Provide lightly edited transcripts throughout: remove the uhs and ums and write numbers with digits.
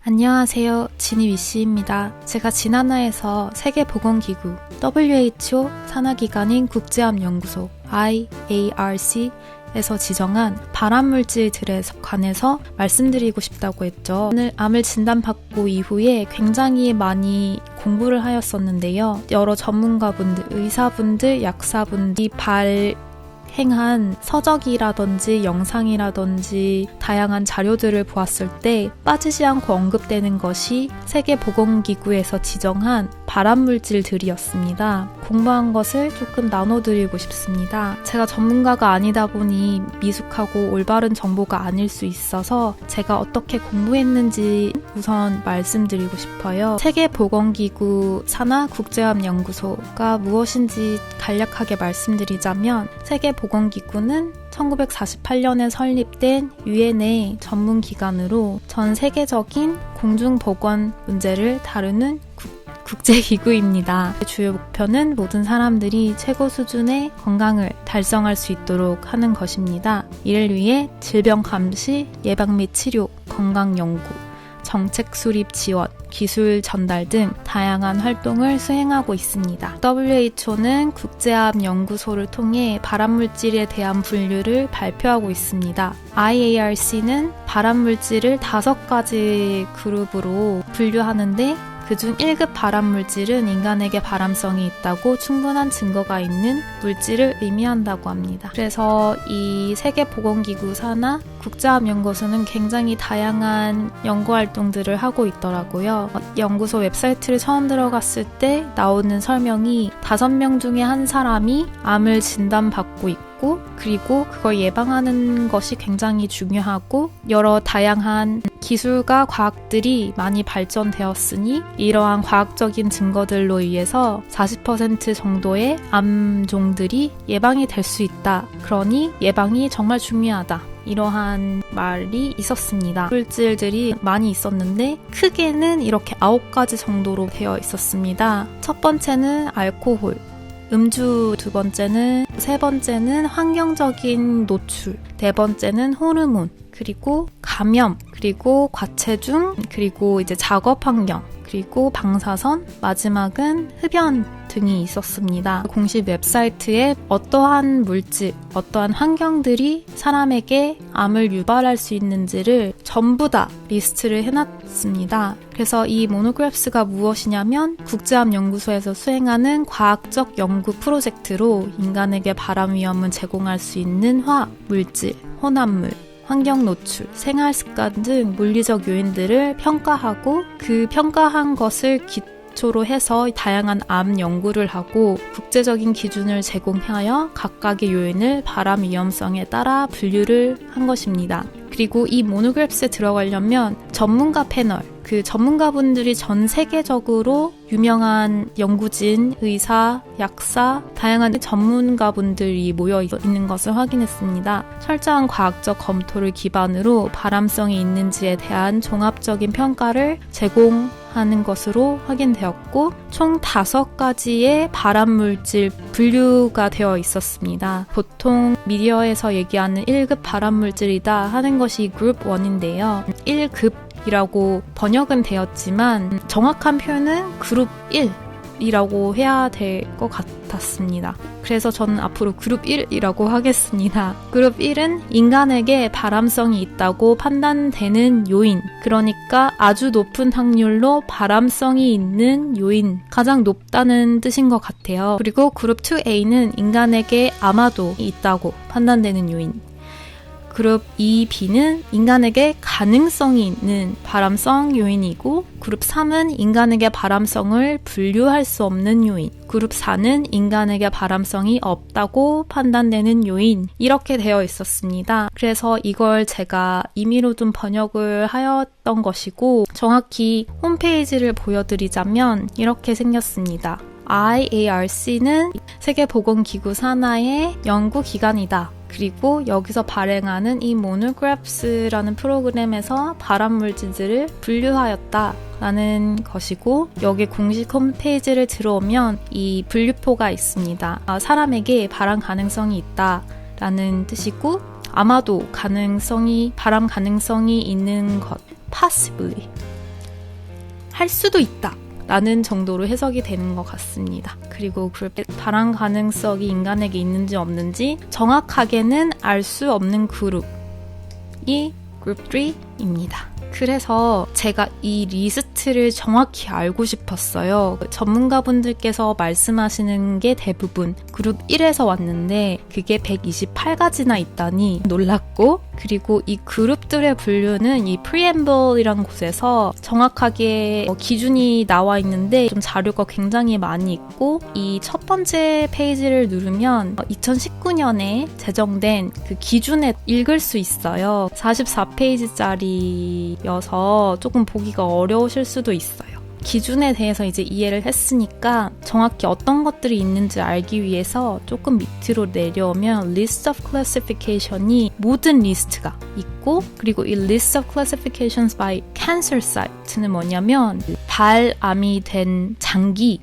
안녕하세요. 지니 위씨입니다. 제가 지난화에서 세계보건기구 WHO 산하기관인 국제암연구소 IARC에서 지정한 발암물질들에 관해서 말씀드리고 싶다고 했죠. 오늘 암을 진단받고 이후에 굉장히 많이 공부를 하였었는데요. 여러 전문가분들, 의사분들, 약사분들이 행한 서적이라든지 영상이라든지 다양한 자료들을 보았을 때 빠지지 않고 언급되는 것이 세계보건기구에서 지정한 발암물질들이었습니다. 공부한 것을 조금 나눠드리고 싶습니다. 제가 전문가가 아니다 보니 미숙하고 올바른 정보가 아닐 수 있어서 제가 어떻게 공부했는지 우선 말씀드리고 싶어요. 세계보건기구 산하 국제암연구소가 무엇인지 간략하게 말씀드리자면 세계보건기구는 1948년에 설립된 유엔의 전문기관으로 전 세계적인 공중보건 문제를 다루는 국제기구입니다. 주요 목표는 모든 사람들이 최고 수준의 건강을 달성할 수 있도록 하는 것입니다. 이를 위해 질병 감시, 예방 및 치료, 건강 연구, 정책 수립 지원, 기술 전달 등 다양한 활동을 수행하고 있습니다. WHO는 국제암 연구소를 통해 발암물질에 대한 분류를 발표하고 있습니다. IARC는 발암물질을 5가지 그룹으로 분류하는데 그중 1급 발암물질은 인간에게 발암성이 있다고 충분한 증거가 있는 물질을 의미한다고 합니다. 그래서 이 세계보건기구 산하 국제암연구소는 굉장히 다양한 연구활동들을 하고 있더라고요. 연구소 웹사이트를 처음 들어갔을 때 나오는 설명이 5명 중에 한 사람이 암을 진단받고 있고 그리고 그걸 예방하는 것이 굉장히 중요하고 여러 다양한 기술과 과학들이 많이 발전되었으니 이러한 과학적인 증거들로 의해서 40% 정도의 암종들이 예방이 될 수 있다. 그러니 예방이 정말 중요하다. 이러한 말이 있었습니다. 물질들이 많이 있었는데 크게는 이렇게 9가지 정도로 되어 있었습니다. 첫 번째는 알코올, 음주, 두 번째는, 세 번째는 환경적인 노출, 네 번째는 호르몬, 그리고 감염, 그리고 과체중, 그리고 이제 작업 환경, 그리고 방사선, 마지막은 흡연 등이 있었습니다. 공식 웹사이트에 어떠한 물질, 어떠한 환경들이 사람에게 암을 유발할 수 있는지를 전부 다 리스트를 해놨습니다. 그래서 이 모노그래프스가 무엇이냐면 국제암연구소에서 수행하는 과학적 연구 프로젝트로 인간에게 발암 위험을 제공할 수 있는 화학, 물질, 혼합물, 환경 노출, 생활 습관 등 물리적 요인들을 평가하고 그 평가한 것을 기초로 해서 다양한 암 연구를 하고 국제적인 기준을 제공하여 각각의 요인을 발암 위험성에 따라 분류를 한 것입니다. 그리고 이 모노그래프스에 들어가려면 전문가 패널, 그 전문가분들이 전 세계적으로 유명한 연구진, 의사, 약사, 다양한 전문가분들이 모여 있는 것을 확인했습니다. 철저한 과학적 검토를 기반으로 발암성이 있는지에 대한 종합적인 평가를 제공하는 것으로 확인되었고 총 5가지의 발암물질 분류가 되어 있었습니다. 보통 미디어에서 얘기하는 1급 발암물질이다 하는 것이 그룹 1인데요. 1급 이라고 번역은 되었지만 정확한 표현은 그룹 1이라고 해야 될 것 같았습니다. 그래서 저는 앞으로 그룹 1이라고 하겠습니다. 그룹 1은 인간에게 발암성이 있다고 판단되는 요인, 그러니까 아주 높은 확률로 발암성이 있는 요인, 가장 높다는 뜻인 것 같아요. 그리고 그룹 2A는 인간에게 아마도 있다고 판단되는 요인, 그룹 2B는 인간에게 가능성이 있는 발암성 요인이고 그룹 3은 인간에게 발암성을 분류할 수 없는 요인, 그룹 4는 인간에게 발암성이 없다고 판단되는 요인, 이렇게 되어 있었습니다. 그래서 이걸 제가 임의로 좀 번역을 하였던 것이고 정확히 홈페이지를 보여드리자면 이렇게 생겼습니다. IARC는 세계보건기구 산하의 연구기관이다. 그리고 여기서 발행하는 이 모노그래프스라는 프로그램에서 발암물질들을 분류하였다라는 것이고 여기 공식 홈페이지를 들어오면 이 분류표가 있습니다. 사람에게 발암 가능성이 있다라는 뜻이고 아마도 발암 가능성이 있는 것, possibly 할 수도 있다 라는 정도로 해석이 되는 것 같습니다. 그리고 그룹의 발암 가능성이 인간에게 있는지 없는지 정확하게는 알 수 없는 그룹이 그룹 3입니다. 그래서 제가 이 리스트를 정확히 알고 싶었어요. 전문가분들께서 말씀하시는 게 대부분 그룹 1에서 왔는데 그게 128가지나 있다니 놀랐고, 그리고 이 그룹들의 분류는 이 preamble이라는 곳에서 정확하게 기준이 나와 있는데 좀 자료가 굉장히 많이 있고, 이 첫 번째 페이지를 누르면 2019년에 제정된 그 기준에 읽을 수 있어요. 44페이지짜리여서 조금 보기가 어려우실 수도 있어요. 기준에 대해서 이제 이해를 했으니까 정확히 어떤 것들이 있는지 알기 위해서 조금 밑으로 내려오면 List of Classification이 모든 리스트가 있고, 그리고 이 List of Classifications by Cancer Site는 뭐냐면 발암이 된 장기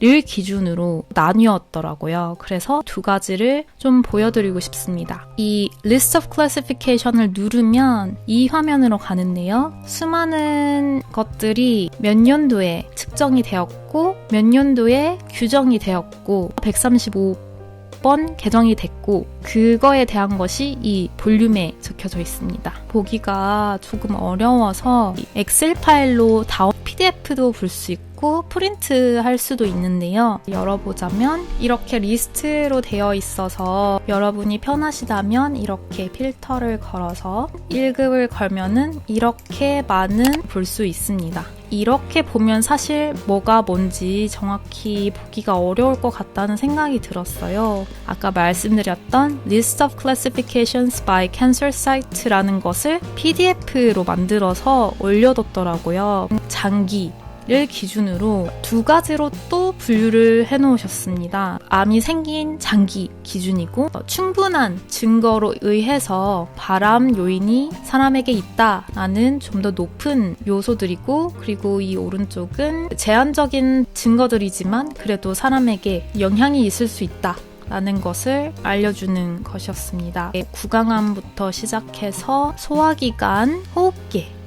를 기준으로 나뉘었더라고요. 그래서 두 가지를 좀 보여드리고 싶습니다. 이 List of Classification을 누르면 이 화면으로 가는데요. 수많은 것들이 몇 년도에 측정이 되었고 몇 년도에 규정이 되었고 135번 개정이 됐고 그거에 대한 것이 이 볼륨에 적혀져 있습니다. 보기가 조금 어려워서 엑셀 파일로 다운 PDF도 볼 수 있고 프린트 할 수도 있는데요. 열어보자면 이렇게 리스트로 되어 있어서 여러분이 편하시다면 이렇게 필터를 걸어서 1급을 걸면은 이렇게 많은 볼 수 있습니다. 이렇게 보면 사실 뭐가 뭔지 정확히 보기가 어려울 것 같다는 생각이 들었어요. 아까 말씀드렸던 List of Classifications by Cancer Site라는 것을 PDF로 만들어서 올려뒀더라고요. 장기 를 기준으로 두 가지로 또 분류를 해놓으셨습니다. 암이 생긴 장기 기준이고 충분한 증거로 의해서 발암 요인이 사람에게 있다라는 좀 더 높은 요소들이고, 그리고 이 오른쪽은 제한적인 증거들이지만 그래도 사람에게 영향이 있을 수 있다 라는 것을 알려주는 것이었습니다. 구강암부터 시작해서 소화기관, 호흡기,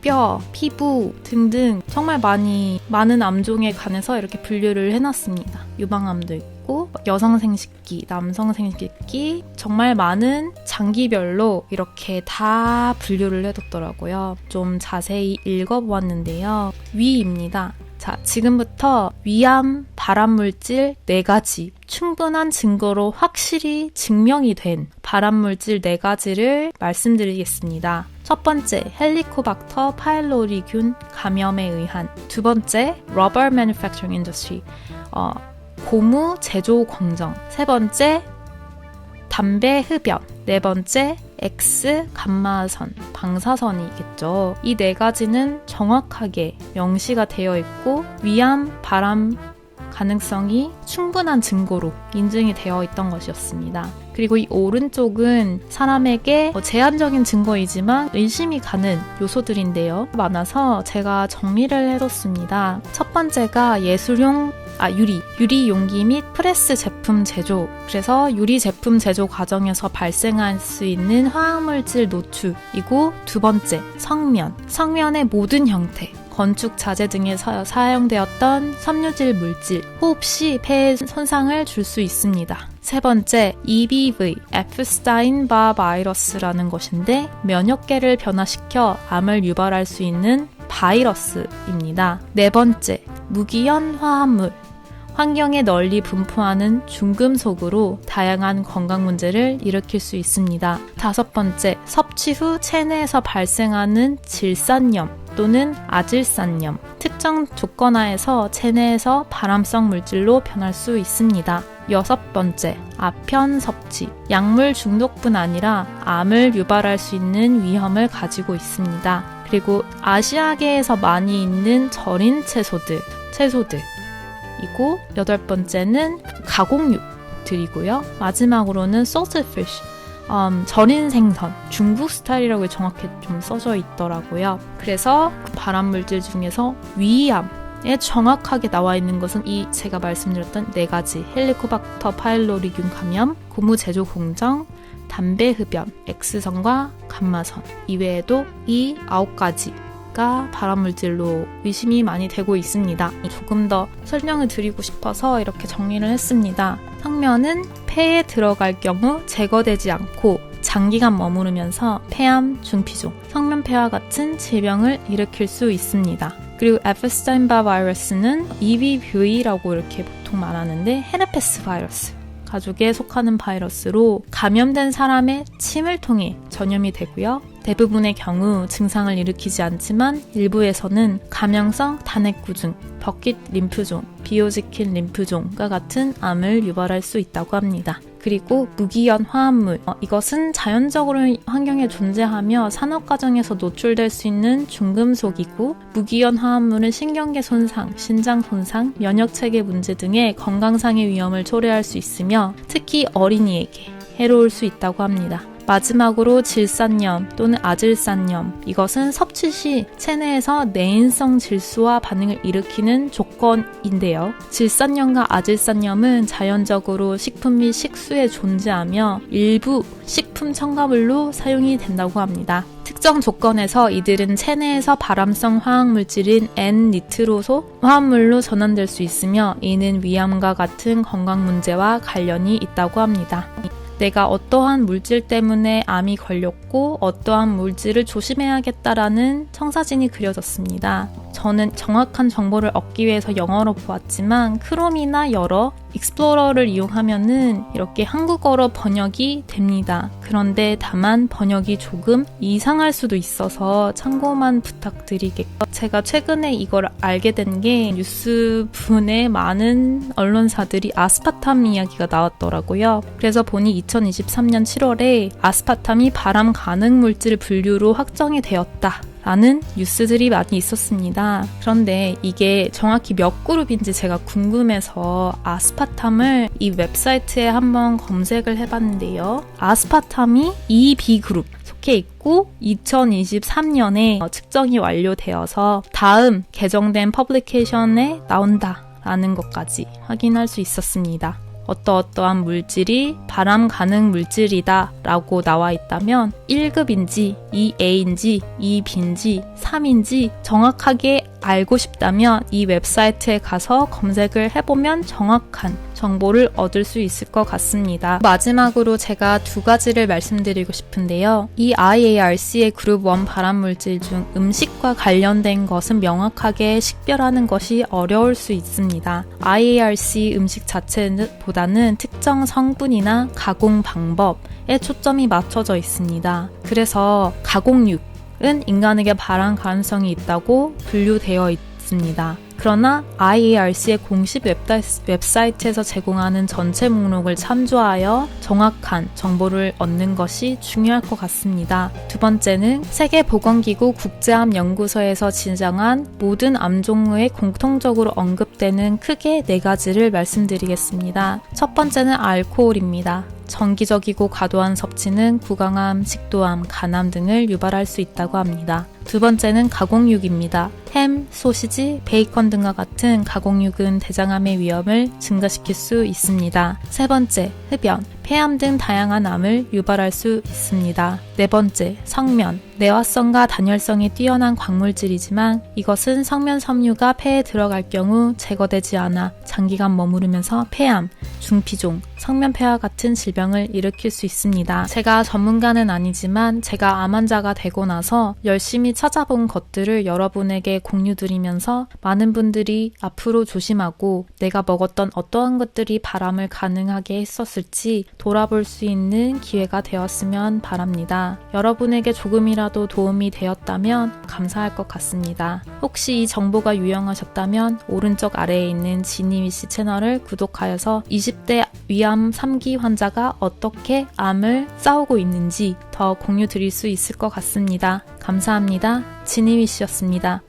뼈, 피부 등등 정말 많은 암종에 관해서 이렇게 분류를 해놨습니다. 유방암도 있고 여성 생식기, 남성 생식기 정말 많은 장기별로 이렇게 다 분류를 해뒀더라고요. 좀 자세히 읽어보았는데요. 위입니다. 자, 지금부터 위암, 발암물질 4가지, 충분한 증거로 확실히 증명이 된 발암물질 4가지를 말씀드리겠습니다. 첫 번째, 헬리코박터 파일로리균 감염에 의한. 두 번째, Rubber Manufacturing Industry, 고무 제조 공정. 세 번째, 담배 흡연. 네 번째, X 감마선, 방사선이겠죠. 이 4가지는 정확하게 명시가 되어 있고 위암, 발암 가능성이 충분한 증거로 인증이 되어 있던 것이었습니다. 그리고 이 오른쪽은 사람에게 제한적인 증거이지만 의심이 가는 요소들인데요. 많아서 제가 정리를 해뒀습니다. 첫 번째가 유리 용기 및 프레스 제품 제조. 그래서 유리 제품 제조 과정에서 발생할 수 있는 화학물질 노출이고, 두 번째, 성면의 모든 형태. 건축 자재 등에 사용되었던 섬유질 물질, 호흡 시 폐에 손상을 줄 수 있습니다. 세 번째, EBV, 에프스타인-바 바이러스라는 것인데 면역계를 변화시켜 암을 유발할 수 있는 바이러스입니다. 네 번째, 무기현 화합물, 환경에 널리 분포하는 중금속으로 다양한 건강 문제를 일으킬 수 있습니다. 다섯 번째, 섭취 후 체내에서 발생하는 질산염 또는 아질산염, 특정 조건 하에서 체내에서 발암성 물질로 변할 수 있습니다. 여섯 번째, 아편 섭취, 약물 중독뿐 아니라 암을 유발할 수 있는 위험을 가지고 있습니다. 그리고 아시아계에서 많이 있는 절인 채소들이고, 여덟 번째는 가공육들이고요. 마지막으로는 salted fish, 절인 생선, 중국 스타일이라고 정확히 좀 써져 있더라고요. 그래서 발암물질 중에서 위암에 정확하게 나와 있는 것은 이 제가 말씀드렸던 4가지, 헬리코박터 파일로리균 감염, 고무 제조 공정, 담배 흡연, X선과 감마선 이외에도 이 9가지 아닐까 발암물질로 의심이 많이 되고 있습니다. 조금 더 설명을 드리고 싶어서 이렇게 정리를 했습니다. 성면은 폐에 들어갈 경우 제거되지 않고 장기간 머무르면서 폐암, 중피종, 성면폐와 같은 질병을 일으킬 수 있습니다. 그리고 에프스타인바 바이러스는 EBV라고 이렇게 보통 말하는데 헤르페스 바이러스 가족에 속하는 바이러스로 감염된 사람의 침을 통해 전염이 되고요. 대부분의 경우 증상을 일으키지 않지만 일부에서는 감염성 단핵구증, 버킷 림프종, 비오지킨 림프종과 같은 암을 유발할 수 있다고 합니다. 그리고 무기현 화합물, 이것은 자연적으로 환경에 존재하며 산업 과정에서 노출될 수 있는 중금속이고 무기현 화합물은 신경계 손상, 신장 손상, 면역체계 문제 등의 건강상의 위험을 초래할 수 있으며 특히 어린이에게 해로울 수 있다고 합니다. 마지막으로 질산염 또는 아질산염, 이것은 섭취 시 체내에서 내인성 질소와 반응을 일으키는 조건인데요. 질산염과 아질산염은 자연적으로 식품 및 식수에 존재하며 일부 식품 첨가물로 사용이 된다고 합니다. 특정 조건에서 이들은 체내에서 발암성 화학물질인 N-니트로소 화합물로 전환될 수 있으며 이는 위암과 같은 건강 문제와 관련이 있다고 합니다. 내가 어떠한 물질 때문에 암이 걸렸고 어떠한 물질을 조심해야겠다라는 청사진이 그려졌습니다. 저는 정확한 정보를 얻기 위해서 영어로 보았지만 크롬이나 여러 익스플로러를 이용하면은 이렇게 한국어로 번역이 됩니다. 그런데 다만 번역이 조금 이상할 수도 있어서 참고만 부탁드리겠고요. 제가 최근에 이걸 알게 된 게 뉴스분에 많은 언론사들이 아스파탐 이야기가 나왔더라고요. 그래서 보니 2023년 7월에 아스파탐이 발암 가능 물질 분류로 확정이 되었다 라는 뉴스들이 많이 있었습니다. 그런데 이게 정확히 몇 그룹인지 제가 궁금해서 아스파탐을 이 웹사이트에 한번 검색을 해봤는데요. 아스파탐이 EB그룹 속해 있고 2023년에 측정이 완료되어서 다음 개정된 퍼블리케이션에 나온다라는 것까지 확인할 수 있었습니다. 어떠한 물질이 발암 가능 물질이다 라고 나와 있다면 1급인지 2A인지 2B인지 3인지 정확하게 알고 싶다면 이 웹사이트에 가서 검색을 해보면 정확한 정보를 얻을 수 있을 것 같습니다. 마지막으로 제가 두 가지를 말씀드리고 싶은데요. 이 IARC의 그룹 1 발암물질 중 음식과 관련된 것은 명확하게 식별하는 것이 어려울 수 있습니다. IARC 음식 자체보다는 특정 성분이나 가공 방법에 초점이 맞춰져 있습니다. 그래서 가공육은 인간에게 발암 가능성이 있다고 분류되어 있습니다. 그러나 IARC의 공식 웹사이트에서 제공하는 전체 목록을 참조하여 정확한 정보를 얻는 것이 중요할 것 같습니다. 두 번째는 세계보건기구 국제암연구소에서 지정한 모든 암 종류에 공통적으로 언급되는 크게 4가지를 말씀드리겠습니다. 첫 번째는 알코올입니다. 정기적이고 과도한 섭취는 구강암, 식도암, 간암 등을 유발할 수 있다고 합니다. 두 번째는 가공육입니다. 햄, 소시지, 베이컨 등과 같은 가공육은 대장암의 위험을 증가시킬 수 있습니다. 세 번째, 흡연, 폐암 등 다양한 암을 유발할 수 있습니다. 네 번째, 성면, 내화성과 단열성이 뛰어난 광물질이지만 이것은 성면 섬유가 폐에 들어갈 경우 제거되지 않아 장기간 머무르면서 폐암, 중피종, 성면폐와 같은 질병을 일으킬 수 있습니다. 제가 전문가는 아니지만 제가 암 환자가 되고 나서 열심히 찾아본 것들을 여러분에게 공유드리면서 많은 분들이 앞으로 조심하고 내가 먹었던 어떠한 것들이 발암을 가능하게 했었을지 돌아볼 수 있는 기회가 되었으면 바랍니다. 여러분에게 조금이라도 도움이 되었다면 감사할 것 같습니다. 혹시 이 정보가 유용하셨다면 오른쪽 아래에 있는 지니위씨 채널을 구독하여서 20대 위암 3기 환자가 어떻게 암을 싸우고 있는지 더 공유 드릴 수 있을 것 같습니다. 감사합니다. 지니위씨였습니다.